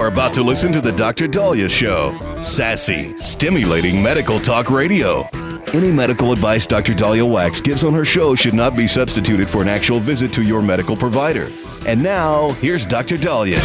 about to listen to the Dr. Daliah Show. Sassy, stimulating medical talk radio. Any medical advice Dr. Daliah Wax gives on her show should not be substituted for an actual visit to your medical provider. And now, here's Dr. Daliah.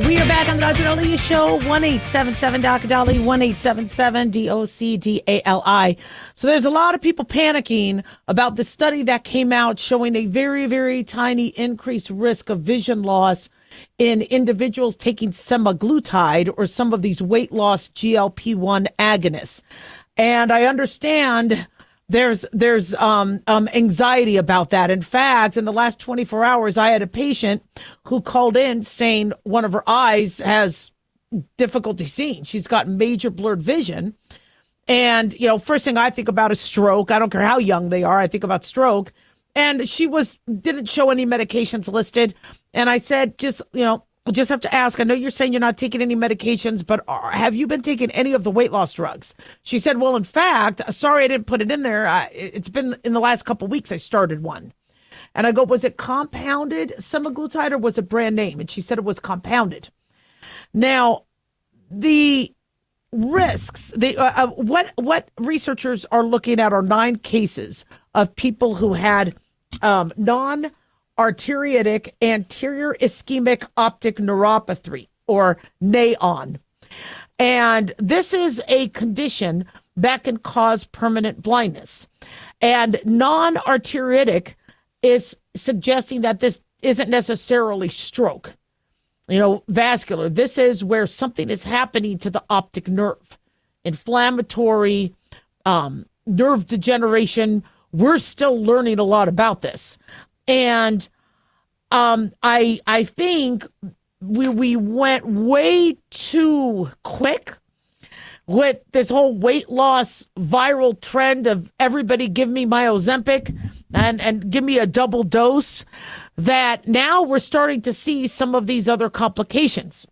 We are back on the Dr. Daliah Show, 1-877-Dr. 1-877-DOCDALI. So there's a lot of people panicking about the study that came out showing a very, very tiny increased risk of vision loss in individuals taking semaglutide or some of these weight loss GLP-1 agonists. And I understand there's anxiety about that. In fact, in the last 24 hours, I had a patient who called in saying one of her eyes has difficulty seeing. She's got major blurred vision. And, you know, first thing I think about is stroke. I don't care how young they are. I think about stroke. And she didn't show any medications listed. And I said, just have to ask, I know you're saying you're not taking any medications, but have you been taking any of the weight loss drugs? She said, well, in fact, sorry I didn't put it in there. It's been in the last couple of weeks I started one. And I go, was it compounded semaglutide or was it brand name? And she said it was compounded. Now, the risks, what researchers are looking at are 9 cases of people who had non-arteritic anterior ischemic optic neuropathy, or NAON. And this is a condition that can cause permanent blindness. And non-arteritic is suggesting that this isn't necessarily stroke, vascular. This is where something is happening to the optic nerve, inflammatory, nerve degeneration. We're still learning a lot about this. And I think we went way too quick with this whole weight loss viral trend of everybody give me my Ozempic and give me a double dose, that now we're starting to see some of these other complications.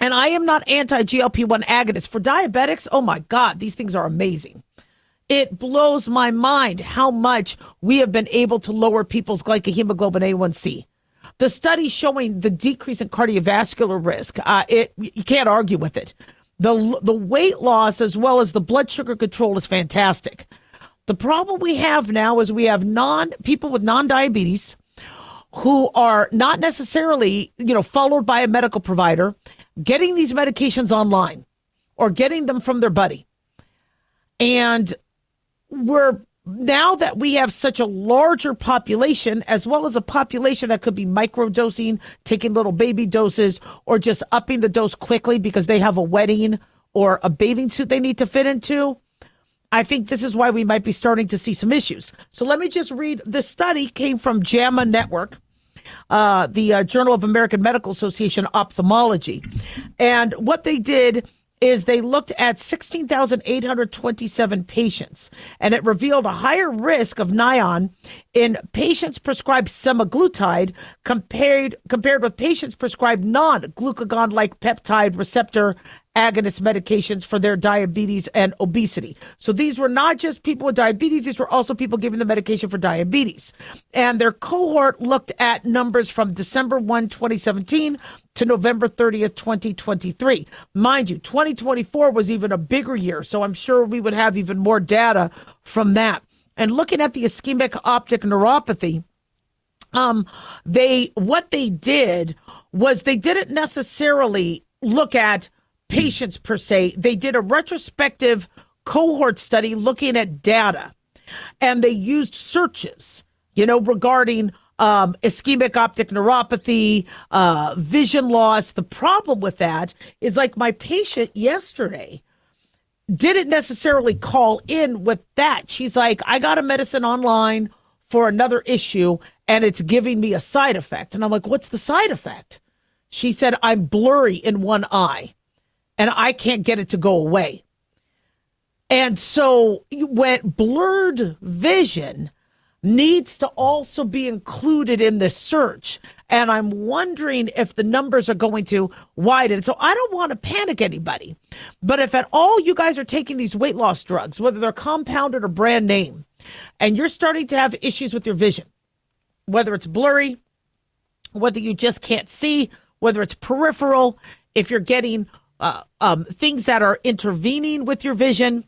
And I am not anti-GLP-1 agonist. For diabetics, oh my God, these things are amazing. It blows my mind how much we have been able to lower people's glycohemoglobin A1C. The study showing the decrease in cardiovascular risk, you can't argue with it. The weight loss as well as the blood sugar control is fantastic. The problem we have now is we have people with non-diabetes who are not necessarily, followed by a medical provider, getting these medications online or getting them from their buddy. And now that we have such a larger population, as well as a population that could be microdosing, taking little baby doses, or just upping the dose quickly because they have a wedding or a bathing suit they need to fit into, I think this is why we might be starting to see some issues. So let me just read. This study came from JAMA Network, the Journal of American Medical Association Ophthalmology. And what they did is they looked at 16,827 patients, and it revealed a higher risk of NAON in patients prescribed semaglutide compared with patients prescribed non-glucagon-like peptide receptor agonist medications for their diabetes and obesity. So these were not just people with diabetes, these were also people giving the medication for diabetes. And their cohort looked at numbers from December 1, 2017 to November 30th, 2023. Mind you, 2024 was even a bigger year, so I'm sure we would have even more data from that. And looking at the ischemic optic neuropathy, what they did was they didn't necessarily look at patients per se. They did a retrospective cohort study looking at data, and they used searches, regarding ischemic optic neuropathy, vision loss. The problem with that is, like, my patient yesterday didn't necessarily call in with that. She's like, I got a medicine online for another issue and it's giving me a side effect. And I'm like, what's the side effect? She said, I'm blurry in one eye and I can't get it to go away. And so when blurred vision needs to also be included in this search. And I'm wondering if the numbers are going to widen. So I don't want to panic anybody. But if at all you guys are taking these weight loss drugs, whether they're compounded or brand name, and you're starting to have issues with your vision, whether it's blurry, whether you just can't see, whether it's peripheral, if you're getting things that are intervening with your vision.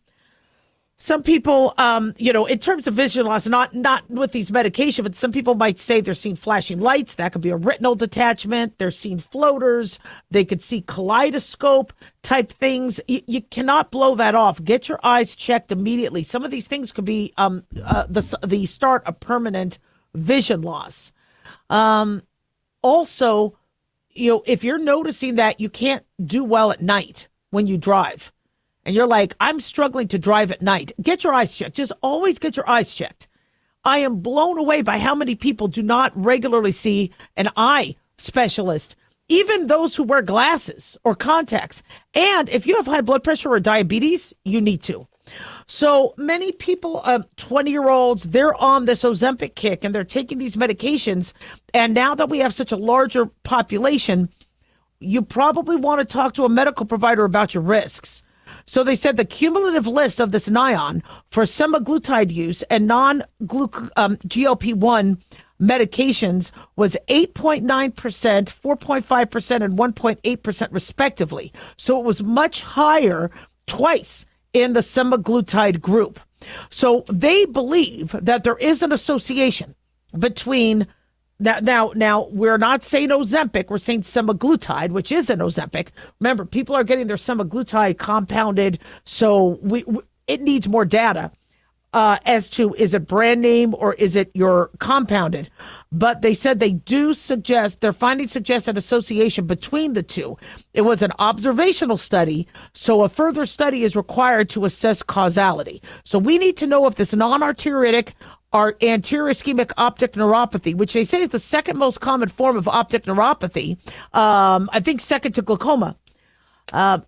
Some people, in terms of vision loss, not with these medications, but some people might say they're seeing flashing lights. That could be a retinal detachment. They're seeing floaters. They could see kaleidoscope type things. You cannot blow that off. Get your eyes checked immediately. Some of these things could be the start of permanent vision loss. Also, if you're noticing that you can't do well at night when you drive, and you're like, I'm struggling to drive at night, get your eyes checked. Just always get your eyes checked. I am blown away by how many people do not regularly see an eye specialist, even those who wear glasses or contacts. And if you have high blood pressure or diabetes, you need to. So many people, 20-year-olds, they're on this Ozempic kick and they're taking these medications. And now that we have such a larger population, you probably want to talk to a medical provider about your risks. So they said the cumulative list of this Nion for semaglutide use and non-GLP-1 medications was 8.9%, 4.5%, and 1.8% respectively. So it was much higher, twice, in the semaglutide group. So they believe that there is an association between that. Now we're not saying Ozempic, we're saying semaglutide, which is an Ozempic. Remember, people are getting their semaglutide compounded, so it needs more data as to, is it brand name or is it your compounded? But they said their findings suggest an association between the two. It was an observational study, so a further study is required to assess causality. So we need to know if this non-arteritic or anterior ischemic optic neuropathy, which they say is the second most common form of optic neuropathy, I think second to glaucoma,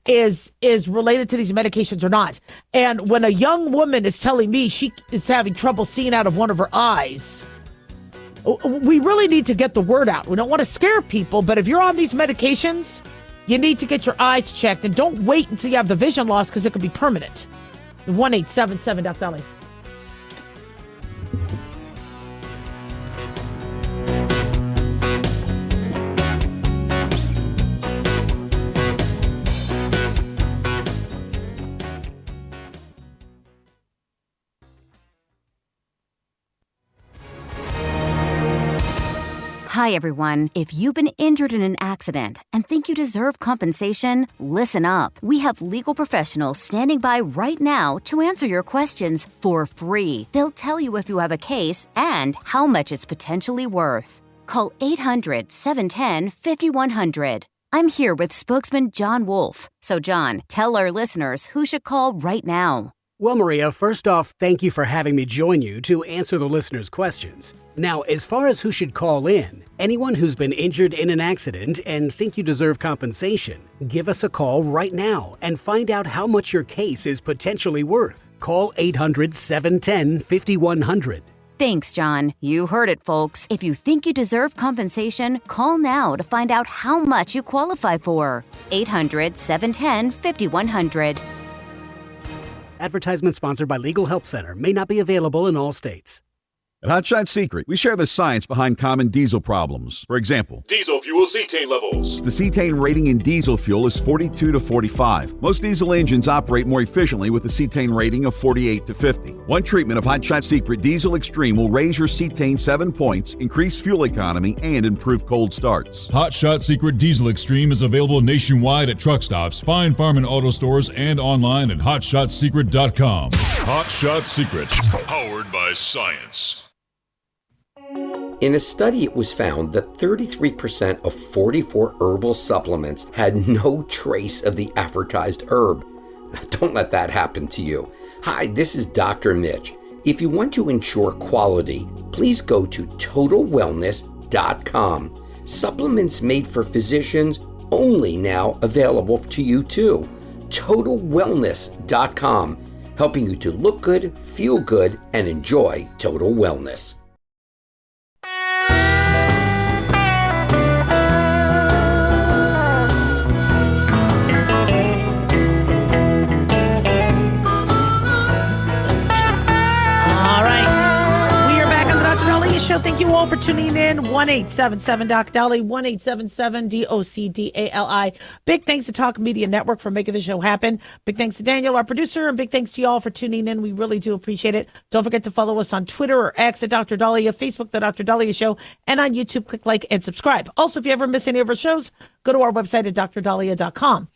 is related to these medications or not. And when a young woman is telling me she is having trouble seeing out of one of her eyes, we really need to get the word out. We don't want to scare people, but if you're on these medications, you need to get your eyes checked, and don't wait until you have the vision loss, because it could be permanent. 1-877 Dr. Daliah. Hi, everyone. If you've been injured in an accident and think you deserve compensation, listen up. We have legal professionals standing by right now to answer your questions for free. They'll tell you if you have a case and how much it's potentially worth. Call 800-710-5100. I'm here with spokesman John Wolf. So, John, tell our listeners who should call right now. Well, Maria, first off, thank you for having me join you to answer the listeners' questions. Now, as far as who should call in, anyone who's been injured in an accident and think you deserve compensation, give us a call right now and find out how much your case is potentially worth. Call 800-710-5100. Thanks, John. You heard it, folks. If you think you deserve compensation, call now to find out how much you qualify for. 800-710-5100. Advertisement sponsored by Legal Help Center. May not be available in all states. At Hot Shot Secret, we share the science behind common diesel problems. For example, diesel fuel cetane levels. The cetane rating in diesel fuel is 42 to 45. Most diesel engines operate more efficiently with a cetane rating of 48 to 50. One treatment of Hot Shot Secret Diesel Extreme will raise your cetane 7 points, increase fuel economy, and improve cold starts. Hot Shot Secret Diesel Extreme is available nationwide at truck stops, fine farm and auto stores, and online at hotshotsecret.com. Hot Shot Secret, powered by science. In a study, it was found that 33% of 44 herbal supplements had no trace of the advertised herb. Don't let that happen to you. Hi, this is Dr. Mitch. If you want to ensure quality, please go to totalwellness.com. Supplements made for physicians, only now available to you too. totalwellness.com, helping you to look good, feel good, and enjoy total wellness. you all for tuning in. 1-877-DOC-DALI, 1-877-DOC-DALI. Big thanks to Talk Media Network for making the show happen. Big thanks to Daniel, our producer, and big thanks to you all for tuning in. We really do appreciate it. Don't forget to follow us on Twitter or X at Dr. Daliah, Facebook, The Dr. Daliah Show, and on YouTube, click like and subscribe. Also, if you ever miss any of our shows, go to our website at drdaliah.com.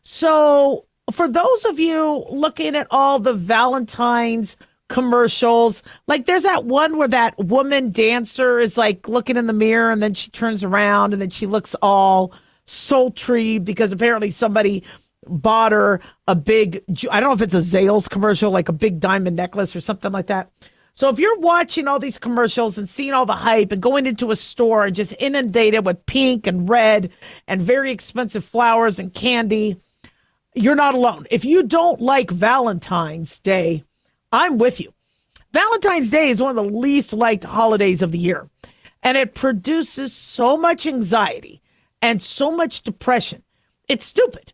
So, for those of you looking at all the Valentine's commercials, like there's that one where that woman dancer is like looking in the mirror and then she turns around and then she looks all sultry because apparently somebody bought her a big, I don't know if it's a Zales commercial, like a big diamond necklace or something like that. So if you're watching all these commercials and seeing all the hype and going into a store and just inundated with pink and red and very expensive flowers and candy, you're not alone. If you don't like Valentine's Day, I'm with you. Valentine's Day is one of the least liked holidays of the year, and it produces so much anxiety and so much depression. It's stupid.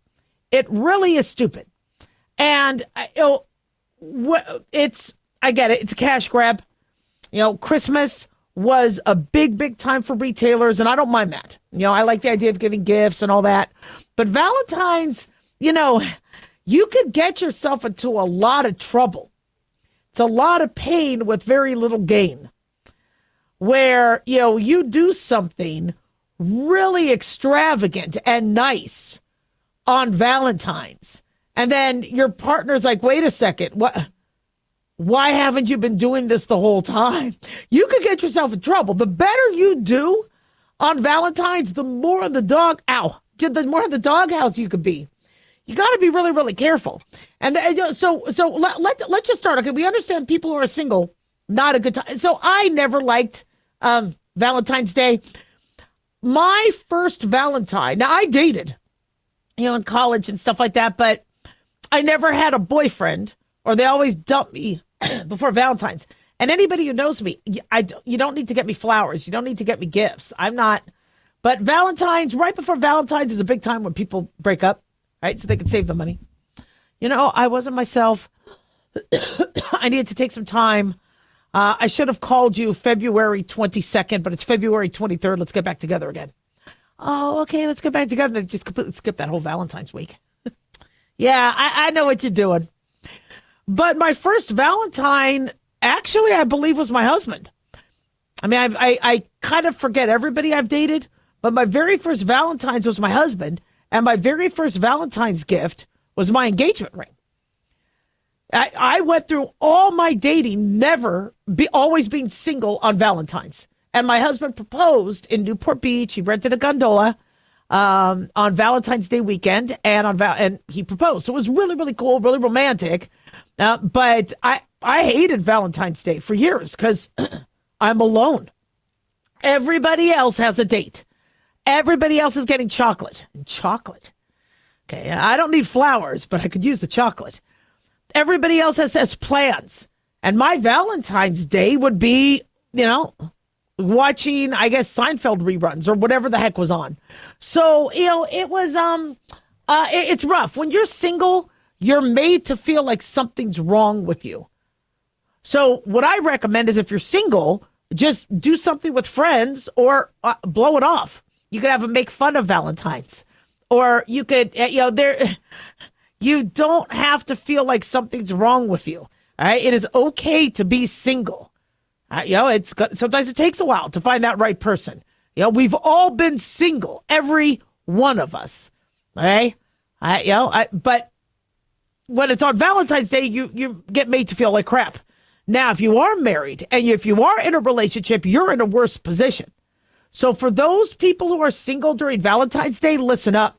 It really is stupid. And I get it. It's a cash grab. Christmas was a big, big time for retailers, and I don't mind that. I like the idea of giving gifts and all that. But Valentine's, you could get yourself into a lot of trouble. It's a lot of pain with very little gain, where, you do something really extravagant and nice on Valentine's. And then your partner's like, wait a second, what? Why haven't you been doing this the whole time? You could get yourself in trouble. The better you do on Valentine's, the more in the doghouse you could be. You got to be really, really careful. And so let's just start. Okay, we understand people who are single, not a good time. So I never liked Valentine's Day. My first Valentine, now I dated, in college and stuff like that, but I never had a boyfriend, or they always dumped me before Valentine's. And anybody who knows me, you don't need to get me flowers. You don't need to get me gifts. I'm not. But Valentine's, right before Valentine's is a big time when people break up. Right, so they could save the money. I wasn't myself. I needed to take some time. I should have called you February 22nd, but it's February 23rd. Let's get back together again. Oh, okay, let's get back together. Then just completely skip that whole Valentine's week. Yeah, I know what you're doing. But my first Valentine, actually, I believe was my husband. I mean, I kind of forget everybody I've dated, but my very first Valentine's was my husband. And my very first Valentine's gift was my engagement ring. I went through all my dating, always being single on Valentine's. And my husband proposed in Newport Beach. He rented a gondola on Valentine's Day weekend, and he proposed. So it was really, really cool, really romantic. But I hated Valentine's Day for years because I'm alone. Everybody else has a date. Everybody else is getting chocolate. Chocolate. Okay, I don't need flowers, but I could use the chocolate. Everybody else has plans. And my Valentine's Day would be, watching, I guess, Seinfeld reruns or whatever the heck was on. So, it was, it's rough. When you're single, you're made to feel like something's wrong with you. So what I recommend is if you're single, just do something with friends or blow it off. You could have a make fun of Valentine's, or you could, you don't have to feel like something's wrong with you. All right. It is okay to be single. Sometimes it takes a while to find that right person. We've all been single, every one of us. Okay. But when it's on Valentine's Day, you get made to feel like crap. Now, if you are married and if you are in a relationship, you're in a worse position. So for those people who are single during Valentine's Day, listen up,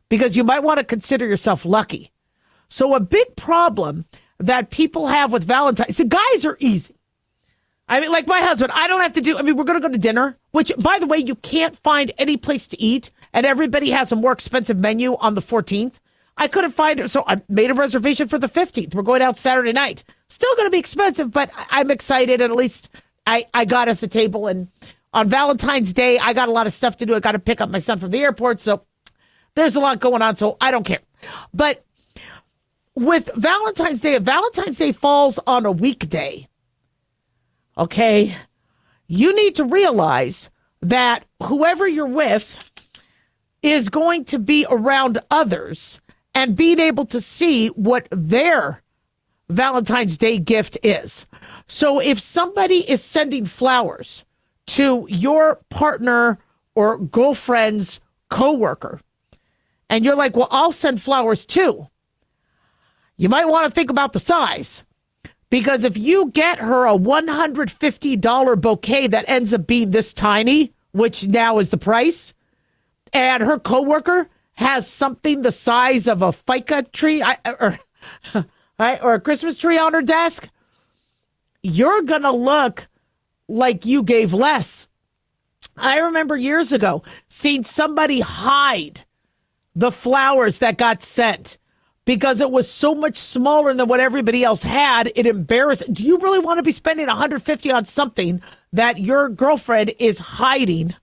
because you might want to consider yourself lucky. So a big problem that people have with Valentine's, the guys are easy. I mean, like my husband, we're going to go to dinner, which, by the way, you can't find any place to eat, and everybody has a more expensive menu on the 14th. I couldn't find it, so I made a reservation for the 15th. We're going out Saturday night. Still going to be expensive, but I'm excited, and at least I got us a table, and on Valentine's Day, I got a lot of stuff to do. I got to pick up my son from the airport, so there's a lot going on, so I don't care. But with Valentine's Day, if Valentine's Day falls on a weekday, okay, you need to realize that whoever you're with is going to be around others and being able to see what their Valentine's Day gift is. So if somebody is sending flowers to your partner or girlfriend's coworker, and you're like, well, I'll send flowers too, you might want to think about the size. Because if you get her a $150 bouquet that ends up being this tiny, which now is the price, and her coworker has something the size of a FICA tree or a Christmas tree on her desk, you're going to look like you gave less. I remember years ago seeing somebody hide the flowers that got sent because it was so much smaller than what everybody else had. It embarrassed. Do you really want to be spending $150 on something that your girlfriend is hiding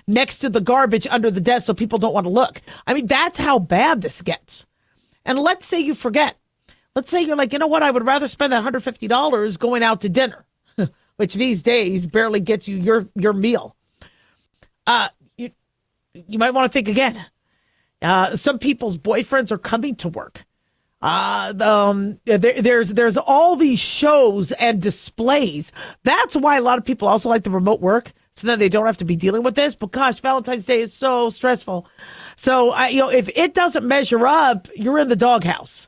next to the garbage under the desk so people don't want to look? I mean, that's how bad this gets. And let's say you forget. Let's say you're like, you know what? I would rather spend that $150 going out to dinner, which these days barely gets you your meal. You might want to think again. Some people's boyfriends are coming to work. There's all these shows and displays. That's why a lot of people also like the remote work, so that they don't have to be dealing with this. But gosh, Valentine's Day is so stressful. So if it doesn't measure up, you're in the doghouse.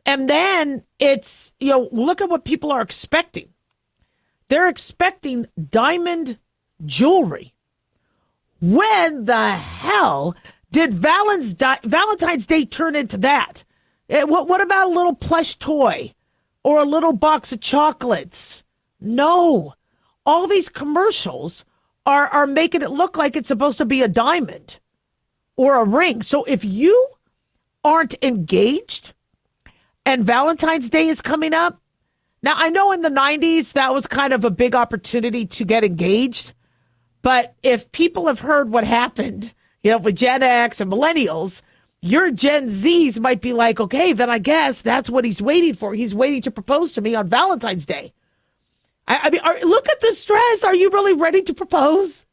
And then it's, look at what people are expecting. They're expecting diamond jewelry. When the hell did Valentine's Day turn into that? What about a little plush toy or a little box of chocolates? No. All these commercials are making it look like it's supposed to be a diamond or a ring. So if you aren't engaged and Valentine's Day is coming up, now I know in the 90s that was kind of a big opportunity to get engaged. But if people have heard what happened, with Gen X and millennials, your Gen Zs might be like, okay, then I guess that's what he's waiting for. He's waiting to propose to me on Valentine's Day. I mean, look at the stress. Are you really ready to propose?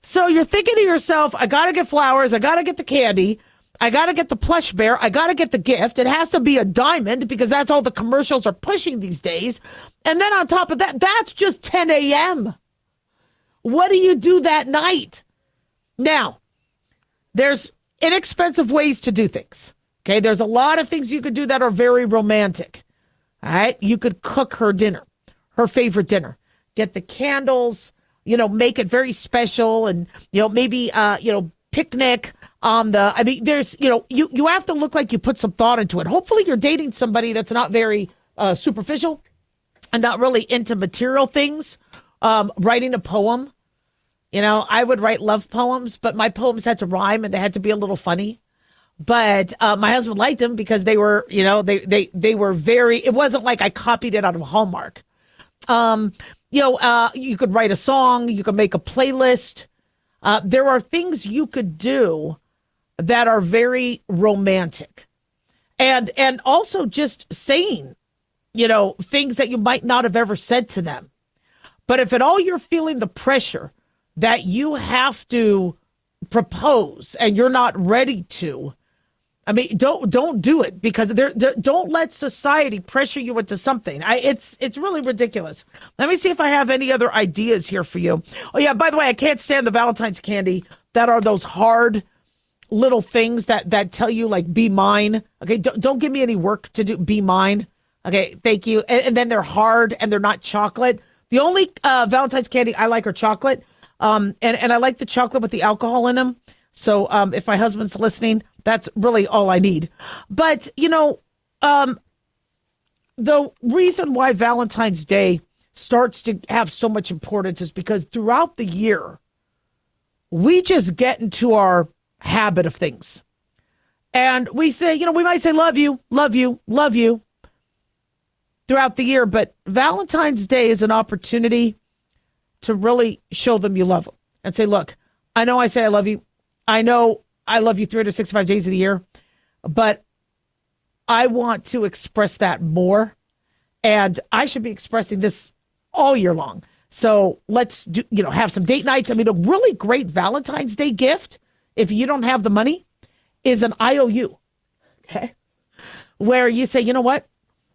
So you're thinking to yourself, I got to get flowers. I got to get the candy. I got to get the plush bear. I got to get the gift. It has to be a diamond because that's all the commercials are pushing these days. And then on top of that, that's just 10 a.m. What do you do that night? Now, there's inexpensive ways to do things. Okay, there's a lot of things you could do that are very romantic. All right, you could cook her dinner, her favorite dinner. Get the candles, make it very special, and maybe picnic on the. I mean, there's you have to look like you put some thought into it. Hopefully, you're dating somebody that's not very superficial and not really into material things. Writing a poem. I would write love poems, but my poems had to rhyme and they had to be a little funny. But my husband liked them because they were, they were very, it wasn't like I copied it out of Hallmark. You could write a song, you could make a playlist. There are things you could do that are very romantic. And also just saying, things that you might not have ever said to them. But if at all you're feeling the pressure that you have to propose and you're not ready to, I mean, don't do it because don't let society pressure you into something. It's really ridiculous. Let me see if I have any other ideas here for you. Oh yeah, by the way, I can't stand the Valentine's candy that are those hard little things that tell you like be mine. Okay, don't give me any work to do. Be mine. Okay, thank you. And then they're hard and they're not chocolate. The only Valentine's candy I like are chocolate. And I like the chocolate with the alcohol in them. So if my husband's listening, that's really all I need. But, the reason why Valentine's Day starts to have so much importance is because throughout the year, we just get into our habit of things. And we say, we might say, love you, love you, love you throughout the year. But Valentine's Day is an opportunity to really show them you love them and say, look, I know I say I love you. I know I love you 365 days of the year, but I want to express that more. And I should be expressing this all year long. So let's do, have some date nights. I mean, a really great Valentine's Day gift, if you don't have the money, is an IOU. Okay. Where you say, you know what?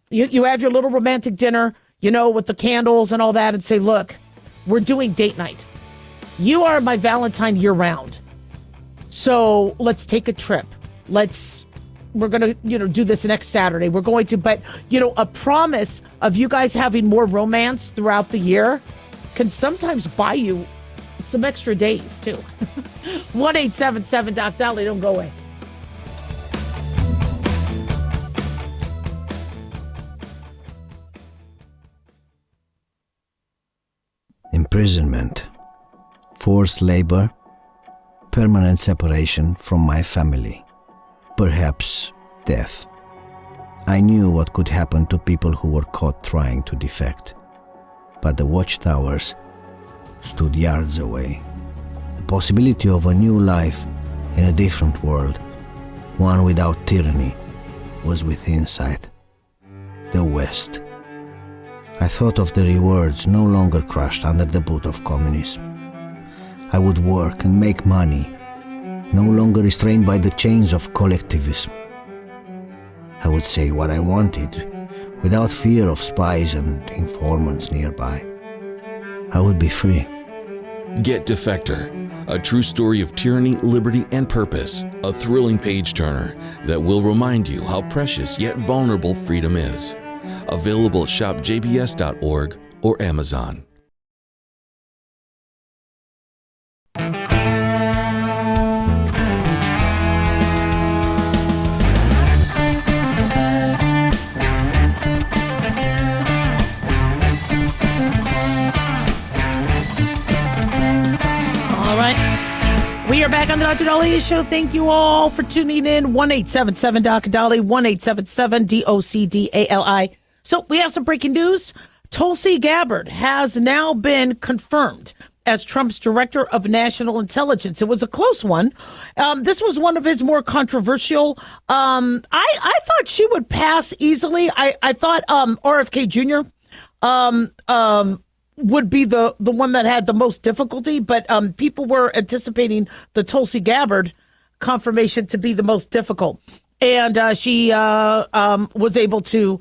You have your little romantic dinner, with the candles and all that, and say, look, we're doing date night. You are my Valentine year round. So let's take a trip. We're going to, do this next Saturday. We're going to, but, a promise of you guys having more romance throughout the year can sometimes buy you some extra days too. 1-877-DOC-DOLLY. Don't go away. Imprisonment, forced labor, permanent separation from my family, perhaps death. I knew what could happen to people who were caught trying to defect, but the watchtowers stood yards away. The possibility of a new life in a different world, one without tyranny, was within sight. The West. I thought of the rewards no longer crushed under the boot of communism. I would work and make money, no longer restrained by the chains of collectivism. I would say what I wanted, without fear of spies and informants nearby. I would be free. Get Defector, a true story of tyranny, liberty, and purpose. A thrilling page-turner that will remind you how precious yet vulnerable freedom is. Available at shopjbs.org or Amazon. All right. We are back on the Dr. Daliah Show. Thank you all for tuning in. 1-877-DOC-DOLLY, 1-877-DOCDALI. So we have some breaking news. Tulsi Gabbard has now been confirmed as Trump's director of national intelligence. It was a close one. This was one of his more controversial. I thought she would pass easily. I thought RFK Jr. Would be the one that had the most difficulty, but people were anticipating the Tulsi Gabbard confirmation to be the most difficult. And she was able to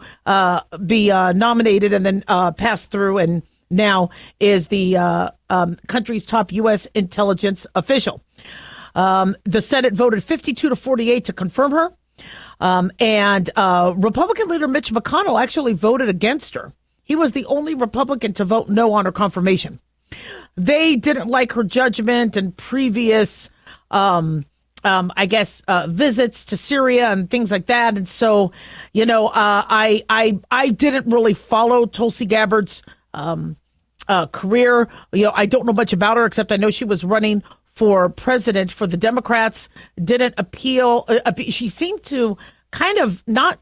be nominated and then pass through, and now is the country's top U.S. intelligence official. The Senate voted 52-48 to confirm her. And Republican leader Mitch McConnell actually voted against her. He was the only Republican to vote no on her confirmation. They didn't like her judgment and previous visits to Syria and things like that. And so, I didn't really follow Tulsi Gabbard's career. I don't know much about her, except I know she was running for president for the Democrats, didn't appeal. She seemed to kind of not,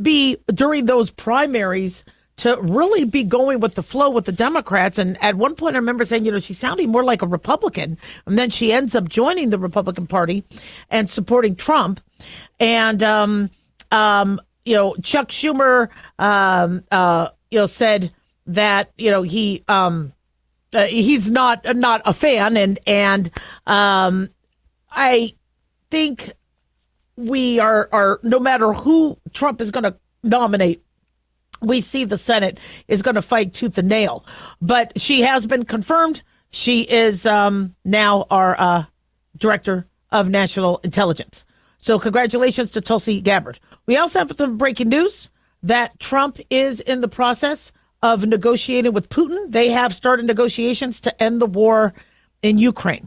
be during those primaries to really be going with the flow with the Democrats. And at one point I remember saying, she's sounding more like a Republican. And then she ends up joining the Republican Party and supporting Trump. And, Chuck Schumer, said that, he's not a fan. And I think we are no matter who Trump is going to nominate, we see the Senate is going to fight tooth and nail. But she has been confirmed. She is now our director of national intelligence. So congratulations to Tulsi Gabbard. We also have some breaking news that Trump is in the process of negotiating with Putin. They have started negotiations to end the war in Ukraine.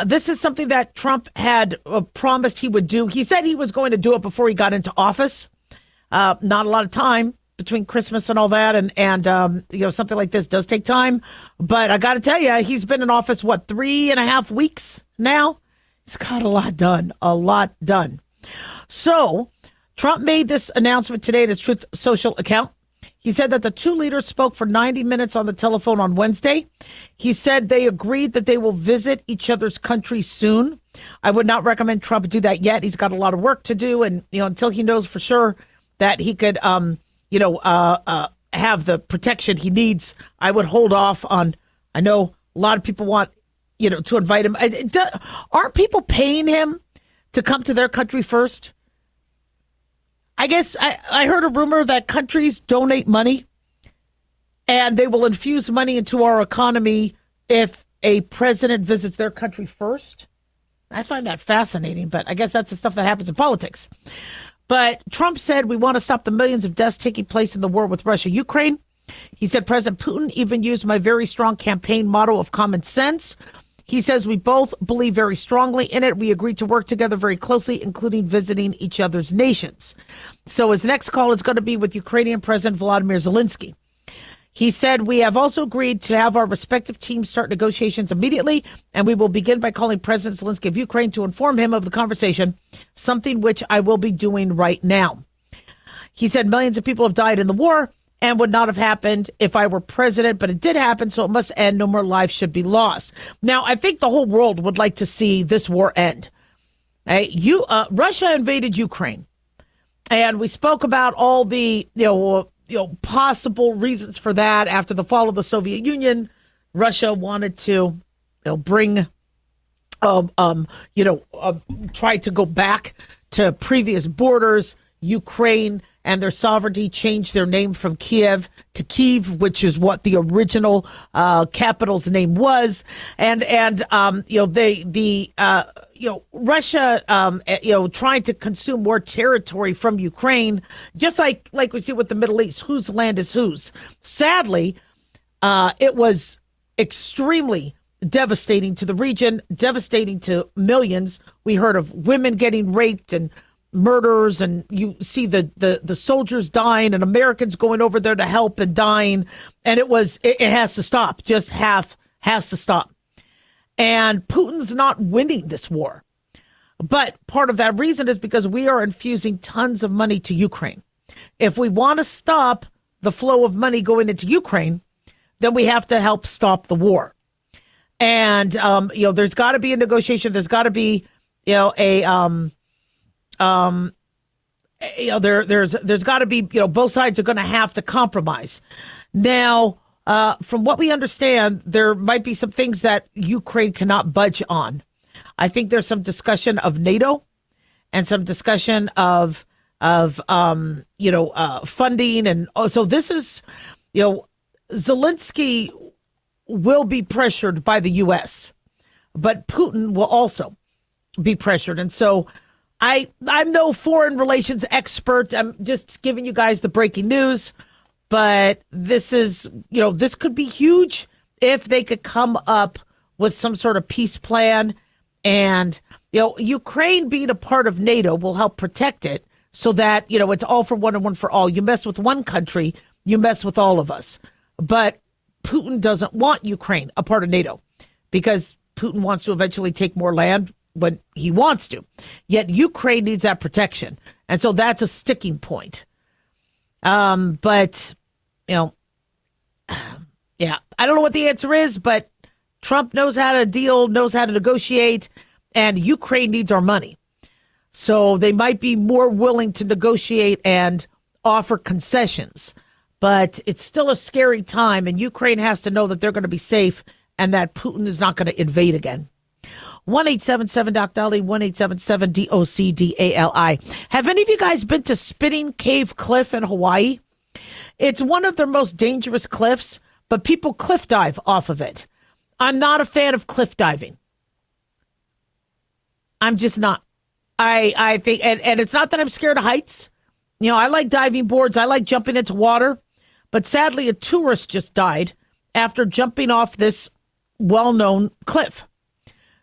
This is something that Trump had promised he would do. He said he was going to do it before he got into office. Not a lot of time between Christmas and all that. And something like this does take time. But I got to tell you, he's been in office, 3.5 weeks now? He's got a lot done. So Trump made this announcement today at his Truth Social account. He said that the two leaders spoke for 90 minutes on the telephone on Wednesday. He said they agreed that they will visit each other's countries soon. I would not recommend Trump do that yet. He's got a lot of work to do. And, until he knows for sure that he could, have have the protection he needs, I would hold off on. I know a lot of people want, to invite him. Aren't people paying him to come to their country first? I guess I heard a rumor that countries donate money and they will infuse money into our economy if a president visits their country first. I find that fascinating, but I guess that's the stuff that happens in politics. But Trump said we want to stop the millions of deaths taking place in the war with Russia, Ukraine. He said President Putin even used my very strong campaign motto of common sense. He says we both believe very strongly in it. We agreed to work together very closely, including visiting each other's nations. So his next call is going to be with Ukrainian President Vladimir Zelensky. He said, we have also agreed to have our respective teams start negotiations immediately, and we will begin by calling President Zelensky of Ukraine to inform him of the conversation, something which I will be doing right now. He said millions of people have died in the war and would not have happened if I were president, but it did happen, so it must end. No more lives should be lost. Now, I think the whole world would like to see this war end. Russia invaded Ukraine, and we spoke about all the possible reasons for that. After the fall of the Soviet Union, Russia wanted to bring try to go back to previous borders. Ukraine and their sovereignty changed their name from Kiev to Kyiv, which is what the original capital's name was. And Russia, trying to consume more territory from Ukraine, just like we see with the Middle East, whose land is whose. Sadly, it was extremely devastating to the region, devastating to millions. We heard of women getting raped and murders, and you see the soldiers dying and Americans going over there to help and dying. And it has to stop, just has to stop. And Putin's not winning this war. But part of that reason is because we are infusing tons of money to Ukraine. If we want to stop the flow of money going into Ukraine, then we have to help stop the war. And, there's got to be a negotiation. There's got to be, there's got to be, both sides are going to have to compromise. Now, from what we understand, there might be some things that Ukraine cannot budge on. I think there's some discussion of NATO and some discussion of funding. And so this is, Zelensky will be pressured by the U.S., but Putin will also be pressured. And so I'm no foreign relations expert. I'm just giving you guys the breaking news. But this is, this could be huge if they could come up with some sort of peace plan. And, Ukraine being a part of NATO will help protect it so that, it's all for one and one for all. You mess with one country, you mess with all of us. But Putin doesn't want Ukraine a part of NATO because Putin wants to eventually take more land when he wants to. Yet Ukraine needs that protection. And so that's a sticking point. But, yeah, I don't know what the answer is, but Trump knows how to deal, knows how to negotiate, and Ukraine needs our money. So they might be more willing to negotiate and offer concessions. But it's still a scary time, and Ukraine has to know that they're going to be safe and that Putin is not going to invade again. 1-877-DOC-DALI, 1-877-DOC-DALI. Have any of you guys been to Spinning Cave Cliff in Hawaii? It's one of their most dangerous cliffs, but people cliff dive off of it. I'm not a fan of cliff diving. I'm just not. I think, and it's not that I'm scared of heights. I like diving boards. I like jumping into water. But sadly, a tourist just died after jumping off this well-known cliff.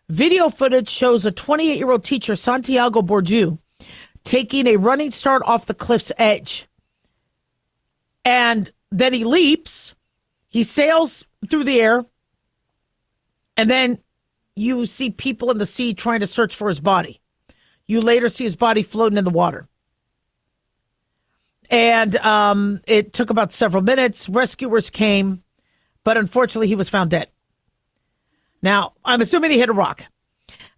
Video footage shows a 28-year-old teacher, Santiago Bordeaux, taking a running start off the cliff's edge. And then he leaps, he sails through the air, and then you see people in the sea trying to search for his body. You later see his body floating in the water. And it took about several minutes. Rescuers came, but unfortunately he was found dead. Now, I'm assuming he hit a rock.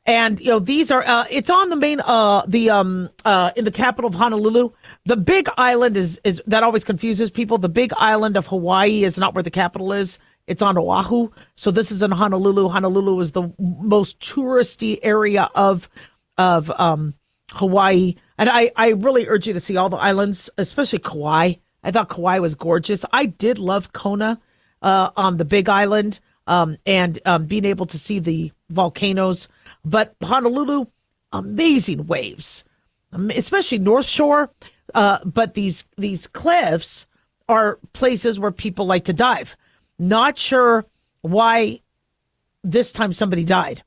And, these are, it's on the main, in the capital of Honolulu. The big island is that always confuses people. The big island of Hawaii is not where the capital is. It's on Oahu. So this is in Honolulu. Honolulu is the most touristy area of Hawaii. And I really urge you to see all the islands, especially Kauai. I thought Kauai was gorgeous. I did love Kona on the big island and being able to see the volcanoes. But Honolulu, amazing waves, especially North Shore. But these cliffs are places where people like to dive. Not sure why this time somebody died,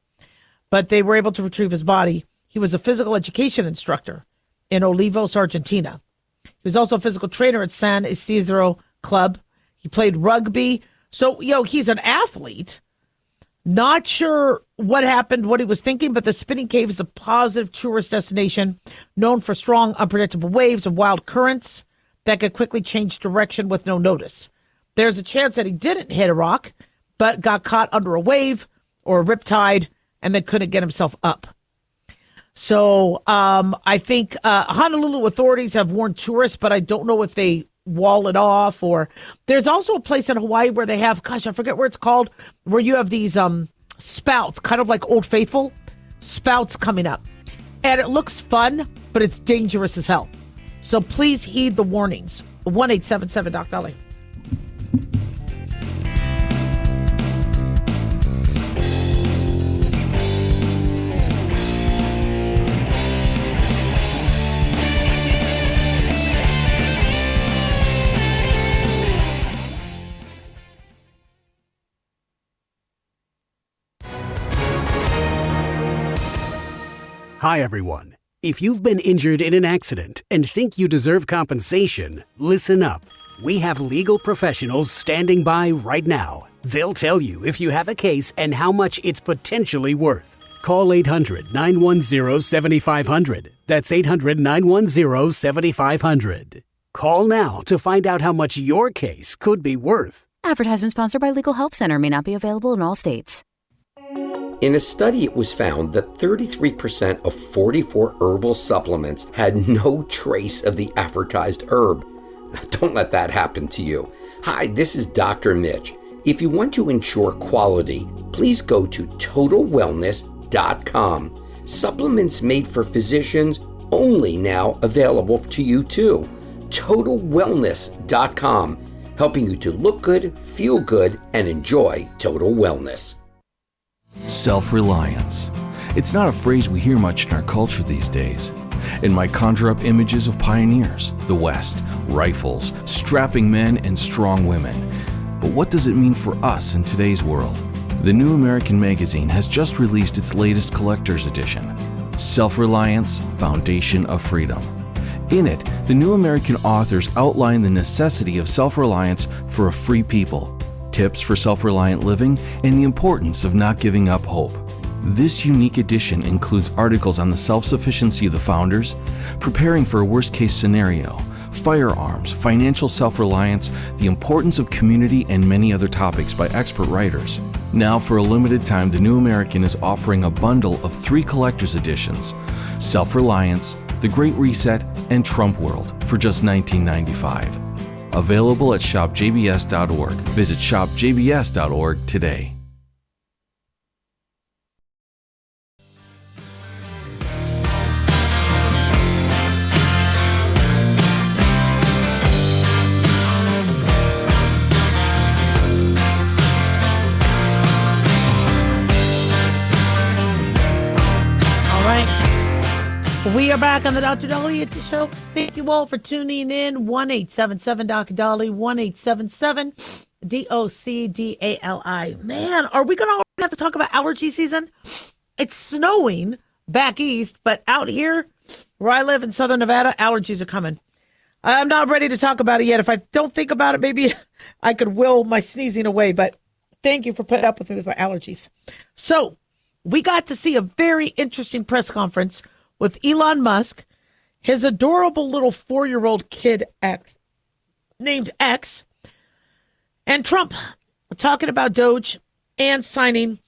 but they were able to retrieve his body. He was a physical education instructor in Olivos, Argentina. He was also a physical trainer at San Isidro Club. He played rugby. So, he's an athlete. Not sure what happened, what he was thinking, but the Spinning Cave is a positive tourist destination known for strong, unpredictable waves and wild currents that could quickly change direction with no notice. There's a chance that he didn't hit a rock, but got caught under a wave or a riptide and then couldn't get himself up. So I think Honolulu authorities have warned tourists, but I don't know if they wall it off, or there's also a place in Hawaii where they have, I forget where it's called, where you have these spouts, kind of like Old Faithful spouts coming up. And it looks fun, but it's dangerous as hell. So please heed the warnings. 1-877-DOC-DOLLY. Hi, everyone. If you've been injured in an accident and think you deserve compensation, listen up. We have legal professionals standing by right now. They'll tell you if you have a case and how much it's potentially worth. Call 800-910-7500. That's 800-910-7500. Call now to find out how much your case could be worth. Advertisement sponsored by Legal Help Center. May not be available in all states. In a study, it was found that 33% of 44 herbal supplements had no trace of the advertised herb. Don't let that happen to you. Hi, this is Dr. Mitch. If you want to ensure quality, please go to TotalWellness.com. Supplements made for physicians, only now available to you too. TotalWellness.com, helping you to look good, feel good, and enjoy total wellness. Self-reliance. It's not a phrase we hear much in our culture these days. It might conjure up images of pioneers, the West, rifles, strapping men, and strong women. But what does it mean for us in today's world? The New American Magazine has just released its latest collector's edition, Self-Reliance, Foundation of Freedom. In it, the New American authors outline the necessity of self-reliance for a free people, tips for self-reliant living, and the importance of not giving up hope. This unique edition includes articles on the self-sufficiency of the founders, preparing for a worst-case scenario, firearms, financial self-reliance, the importance of community, and many other topics by expert writers. Now, for a limited time, the New American is offering a bundle of 3 collector's editions, Self-Reliance, The Great Reset, and Trump World, for just $19.95. Available at shopjbs.org. Visit shopjbs.org today. We are back on the Dr. Daliah Show. Thank you all for tuning in. 1-877-DOC-DOLLY, 1-877-DOC-DALI. Man, are we going to have to talk about allergy season? It's snowing back east, but out here where I live in Southern Nevada, allergies are coming. I'm not ready to talk about it yet. If I don't think about it, maybe I could will my sneezing away, but thank you for putting up with me with my allergies. So we got to see a very interesting press conference with Elon Musk, his adorable little 4-year-old kid X, named X, and Trump talking about Doge and signing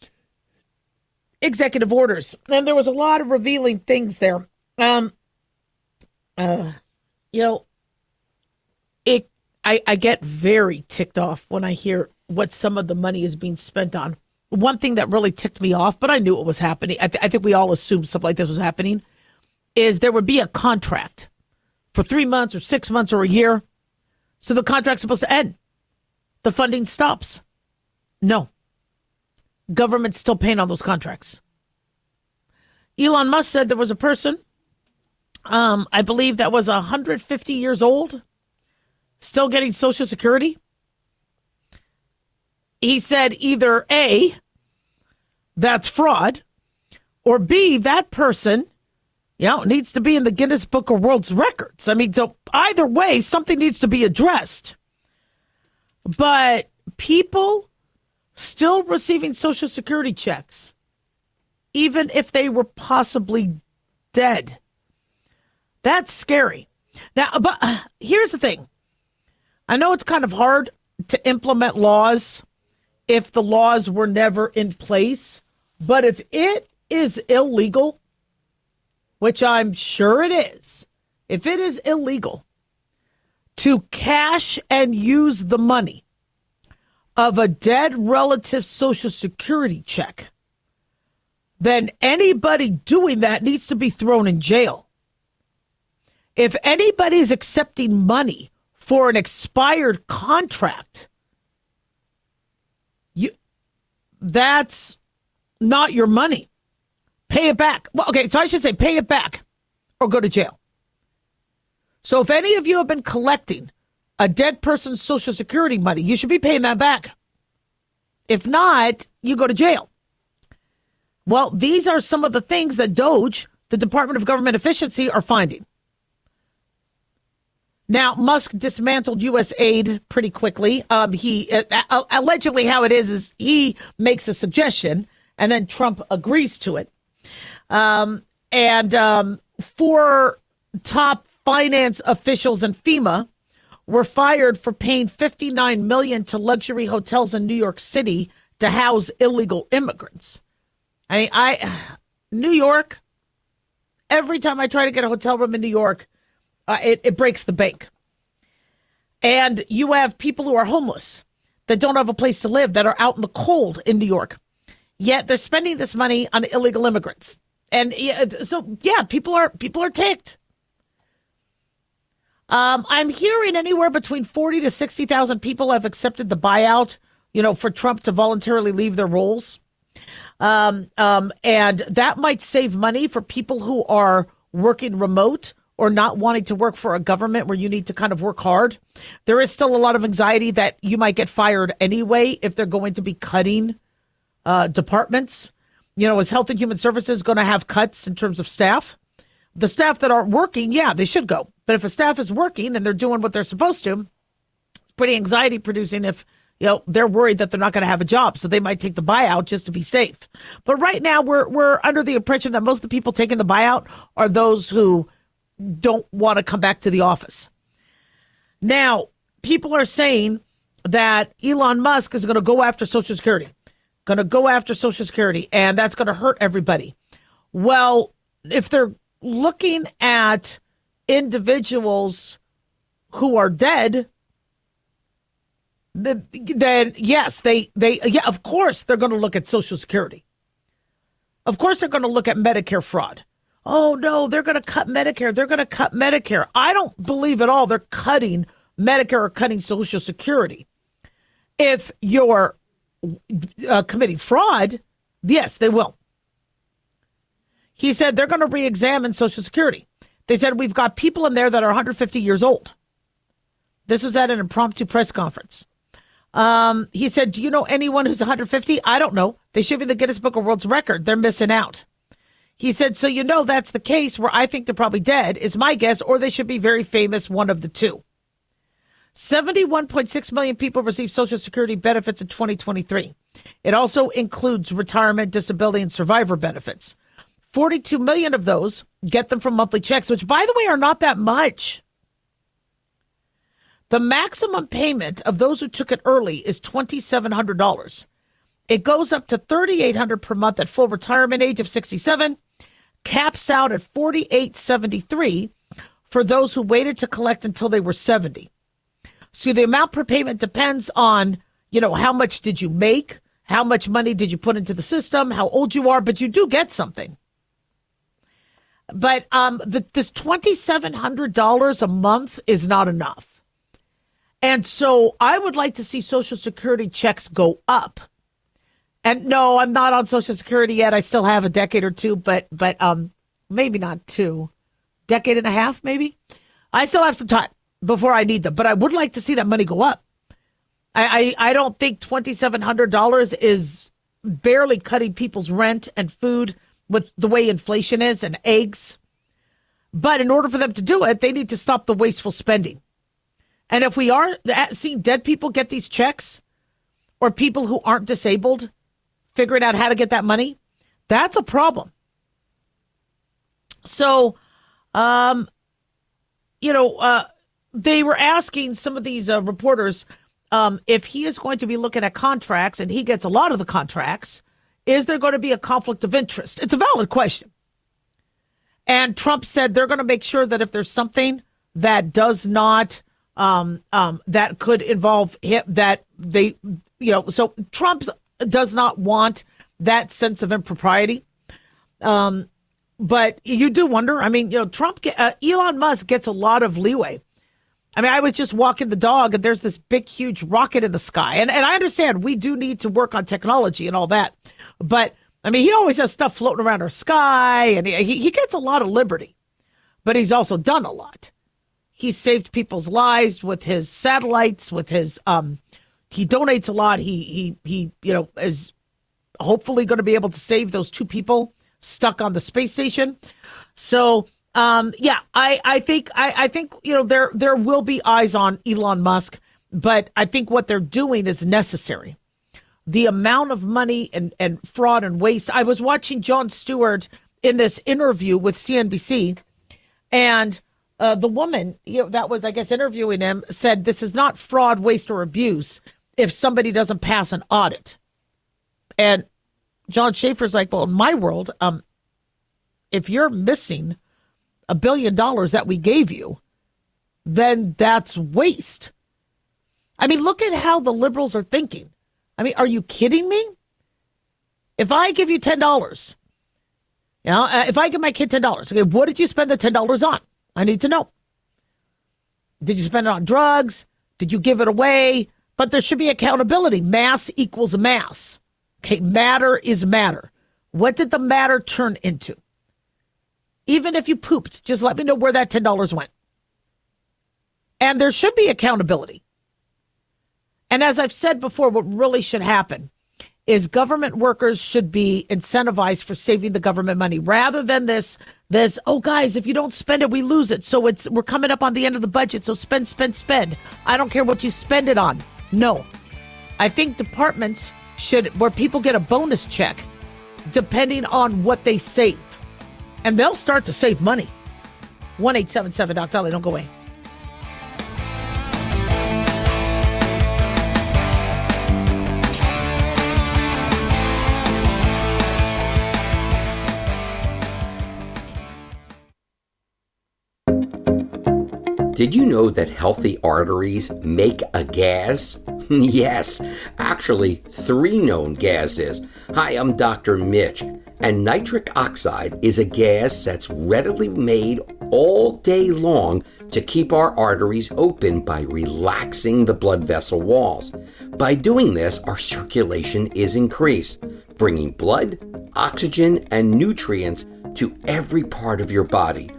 executive orders, and there was a lot of revealing things there. I get very ticked off when I hear what some of the money is being spent on. One thing that really ticked me off, but I knew it was happening, I think we all assumed something like this was happening, is there would be a contract for 3 months or 6 months or a year. So the contract's supposed to end. The funding stops. No. Government's still paying on those contracts. Elon Musk said there was a person, I believe that was 150 years old, still getting Social Security. He said either A, that's fraud, or B, that person, needs to be in the Guinness Book of World Records. I mean, so either way, something needs to be addressed. But people still receiving Social Security checks, even if they were possibly dead. That's scary. Now, but here's the thing. I know it's kind of hard to implement laws if the laws were never in place, but if it is illegal, which I'm sure it is, if it is illegal to cash and use the money of a dead relative's Social Security check, then anybody doing that needs to be thrown in jail. If anybody's accepting money for an expired contract, that's not your money. Pay it back. Well, okay, so I should say pay it back or go to jail. So if any of you have been collecting a dead person's Social Security money, you should be paying that back. If not, you go to jail. Well, these are some of the things that DOGE, the Department of Government Efficiency, are finding. Now, Musk dismantled U.S. aid pretty quickly. He allegedly, how it is he makes a suggestion and then Trump agrees to it. Four top finance officials in FEMA were fired for paying $59 million to luxury hotels in New York City to house illegal immigrants. New York, every time I try to get a hotel room in New York, it breaks the bank. And you have people who are homeless that don't have a place to live, that are out in the cold in New York. Yet they're spending this money on illegal immigrants. And people are ticked. I'm hearing anywhere between 40 to 60,000 people have accepted the buyout, for Trump to voluntarily leave their roles. And that might save money for people who are working remote or not wanting to work for a government where you need to kind of work hard. There is still a lot of anxiety that you might get fired anyway if they're going to be cutting departments. Is Health and Human Services going to have cuts in terms of staff? The staff that aren't working, they should go. But if a staff is working and they're doing what they're supposed to, it's pretty anxiety producing if they're worried that they're not going to have a job. So they might take the buyout just to be safe. But right now we're under the impression that most of the people taking the buyout are those who don't want to come back to the office. Now, people are saying that Elon Musk is going to go after Social Security, and that's going to hurt everybody. Well, if they're looking at individuals who are dead, then yes, of course they're going to look at Social Security. Of course they're going to look at Medicare fraud. Oh, no, they're going to cut Medicare. I don't believe at all they're cutting Medicare or cutting Social Security. If you're committing fraud, yes, they will. He said they're going to re-examine Social Security. They said we've got people in there that are 150 years old. This was at an impromptu press conference. He said, do you know anyone who's 150? I don't know. They should be in the Guinness Book of World Records. They're missing out. He said, so that's the case where I think they're probably dead, is my guess, or they should be very famous, one of the two. 71.6 million people received Social Security benefits in 2023. It also includes retirement, disability, and survivor benefits. 42 million of those get them from monthly checks, which, by the way, are not that much. The maximum payment of those who took it early is $2,700. It goes up to $3,800 per month at full retirement age of 67, caps out at $4,873 for those who waited to collect until they were 70. So the amount per payment depends on, how much did you make, how much money did you put into the system, how old you are, but you do get something. But this $2,700 a month is not enough. And so I would like to see Social Security checks go up. And no, I'm not on Social Security yet. I still have a decade or two, but maybe not two. Decade and a half, maybe. I still have some time before I need them, but I would like to see that money go up. I don't think $2,700 is barely cutting people's rent and food with the way inflation is and eggs. But in order for them to do it, they need to stop the wasteful spending. And if we are seeing dead people get these checks, or people who aren't disabled figuring out how to get that money, that's a problem. So, they were asking some of these reporters if he is going to be looking at contracts, and he gets a lot of the contracts, is there going to be a conflict of interest? It's a valid question. And Trump said they're going to make sure that if there's something that does not, that could involve him, that they, so Trump does not want that sense of impropriety. But you do wonder, Elon Musk gets a lot of leeway. I was just walking the dog and there's this big, huge rocket in the sky. And I understand we do need to work on technology and all that. But, he always has stuff floating around our sky, and he gets a lot of liberty. But he's also done a lot. He's saved people's lives with his satellites, with his, he donates a lot. He is hopefully going to be able to save those 2 people stuck on the space station. So, I think there will be eyes on Elon Musk, but I think what they're doing is necessary. The amount of money and fraud and waste. I was watching Jon Stewart in this interview with CNBC, and the woman that was, I guess, interviewing him said this is not fraud, waste, or abuse if somebody doesn't pass an audit. And John Schaefer's like, well, in my world, if you're missing $1 billion that we gave you, then that's waste. Look at how the liberals are thinking. Are you kidding me? If I give you $10, if I give my kid $10, okay, what did you spend the $10 on? I need to know. Did you spend it on drugs? Did you give it away? But there should be accountability. Mass equals mass. Okay, matter is matter. What did the matter turn into? Even if you pooped, just let me know where that $10 went. And there should be accountability. And as I've said before, what really should happen is government workers should be incentivized for saving the government money rather than this, oh, guys, if you don't spend it, we lose it. So we're coming up on the end of the budget. So spend. I don't care what you spend it on. No, I think departments where people get a bonus check depending on what they save. And they'll start to save money. 1-877-DOC-DALIAH. Don't go away. Did you know that healthy arteries make a gas? Yes, actually 3 known gases. Hi, I'm Dr. Mitch, and nitric oxide is a gas that's readily made all day long to keep our arteries open by relaxing the blood vessel walls. By doing this, our circulation is increased, bringing blood, oxygen, and nutrients to every part of your body.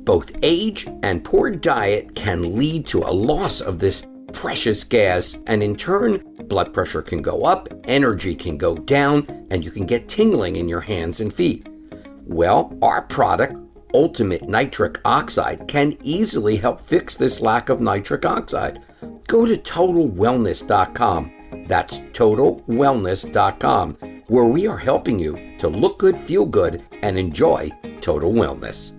Both age and poor diet can lead to a loss of this precious gas, and in turn, blood pressure can go up, energy can go down, and you can get tingling in your hands and feet. Well, our product, Ultimate Nitric Oxide, can easily help fix this lack of nitric oxide. Go to TotalWellness.com. That's TotalWellness.com, where we are helping you to look good, feel good, and enjoy total wellness.